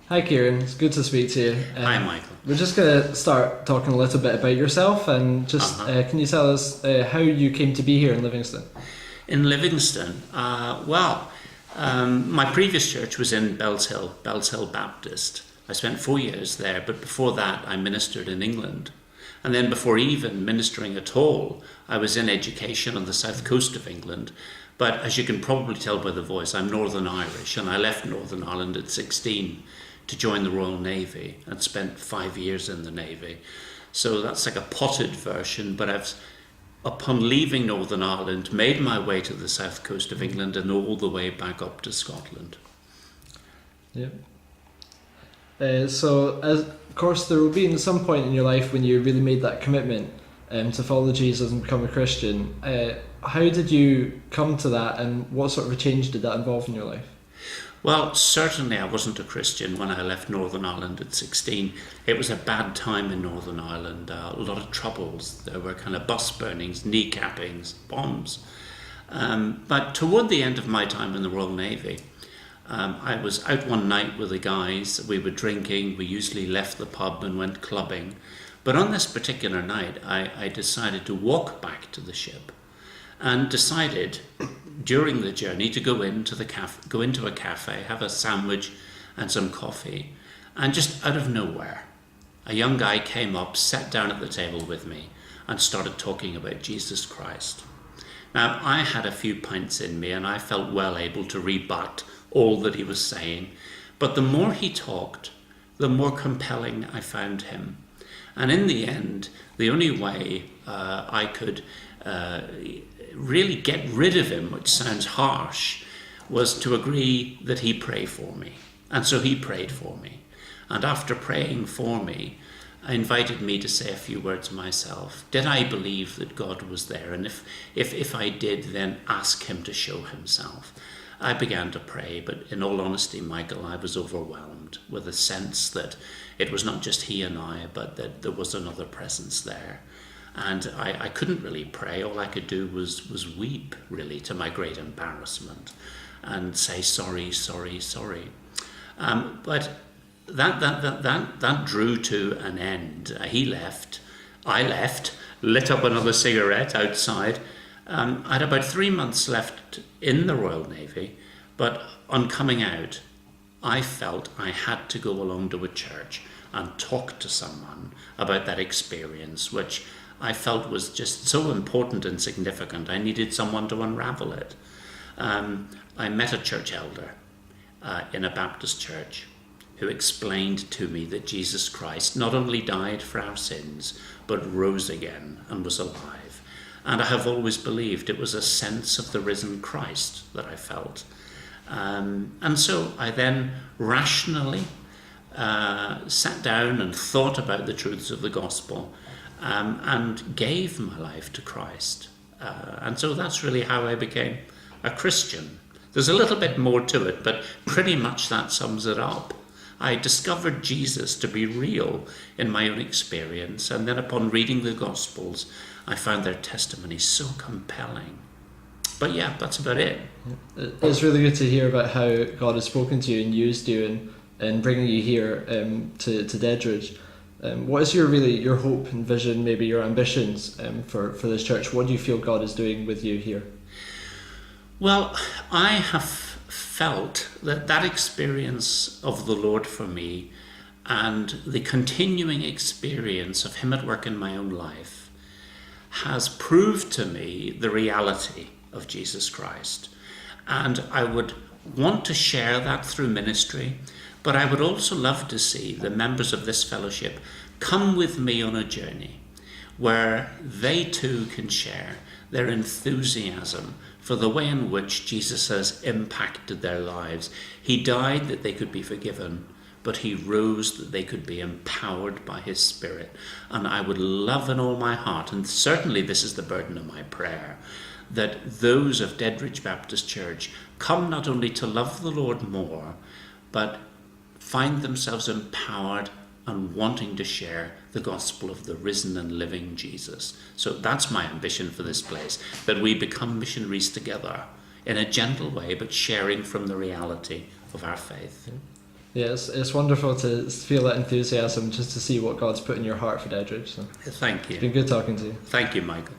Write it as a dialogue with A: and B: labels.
A: Hi Kieran, it's good to speak to you.
B: Hi, Michael.
A: We're just going to start talking a little bit about yourself and just can you tell us how you came to be here in Livingston?
B: In Livingston, my previous church was in Bells Hill Baptist. I spent 4 years there, but before that I ministered in England. And then before even ministering at all, I was in education on the south coast of England. But as you can probably tell by the voice, I'm Northern Irish, and I left Northern Ireland at 16 to join the Royal Navy and spent 5 years in the Navy. So that's like a potted version, but upon leaving Northern Ireland, made my way to the south coast of England and all the way back up to Scotland.
A: Yep. Of course, there will be some point in your life when you really made that commitment to follow Jesus and become a Christian. How did you come to that, and what sort of a change did that involve in your life?
B: Well, certainly I wasn't a Christian when I left Northern Ireland at 16. It was a bad time in Northern Ireland, a lot of troubles. There were kind of bus burnings, kneecappings, bombs. But toward the end of my time in the Royal Navy, I was out one night with the guys. We were drinking. We usually left the pub and went clubbing. But on this particular night, I decided to walk back to the ship and decided during the journey to go into a cafe, have a sandwich and some coffee. And just out of nowhere, a young guy came up, sat down at the table with me and started talking about Jesus Christ. Now, I had a few pints in me and I felt well able to rebut all that he was saying. But the more he talked, the more compelling I found him. And in the end, the only way I could really get rid of him, which sounds harsh, was to agree that he pray for me. And so he prayed for me. And after praying for me, invited me to say a few words myself. Did I believe that God was there? And if I did, then ask him to show himself. I began to pray, but in all honesty, Michael, I was overwhelmed with a sense that it was not just he and I, but that there was another presence there. And I couldn't really pray. All I could do was weep, really, to my great embarrassment, and say sorry. But that drew to an end. He left. I left. Lit up another cigarette outside. I had about 3 months left in the Royal Navy, but on coming out, I felt I had to go along to a church and talk to someone about that experience, which I felt was just so important and significant. I needed someone to unravel it. I met a church elder in a Baptist church who explained to me that Jesus Christ not only died for our sins, but rose again and was alive. And I have always believed it was a sense of the risen Christ that I felt. And so I then rationally sat down and thought about the truths of the gospel and gave my life to Christ. And so that's really how I became a Christian. There's a little bit more to it, but pretty much that sums it up. I discovered Jesus to be real in my own experience, and then upon reading the Gospels, I found their testimony so compelling. But yeah, that's about it.
A: It's really good to hear about how God has spoken to you and used you in bringing you here to Dedridge. What is your hope and vision, maybe your ambitions for this church? What do you feel God is doing with you here?
B: Well, I have felt that experience of the Lord for me and the continuing experience of him at work in my own life has proved to me the reality of Jesus Christ. And I would want to share that through ministry, but I would also love to see the members of this fellowship come with me on a journey where they too can share their enthusiasm for the way in which Jesus has impacted their lives. He died that they could be forgiven, but he rose that they could be empowered by his Spirit. And I would love in all my heart, and certainly this is the burden of my prayer, that those of Dedridge Baptist Church come not only to love the Lord more, but find themselves empowered and wanting to share the gospel of the risen and living Jesus. So that's my ambition for this place, that we become missionaries together in a gentle way, but sharing from the reality of our faith.
A: Yeah, it's wonderful to feel that enthusiasm, just to see what God's put in your heart for Dedridge. So
B: Thank
A: it's
B: you.
A: been good talking to you.
B: Thank you, Michael.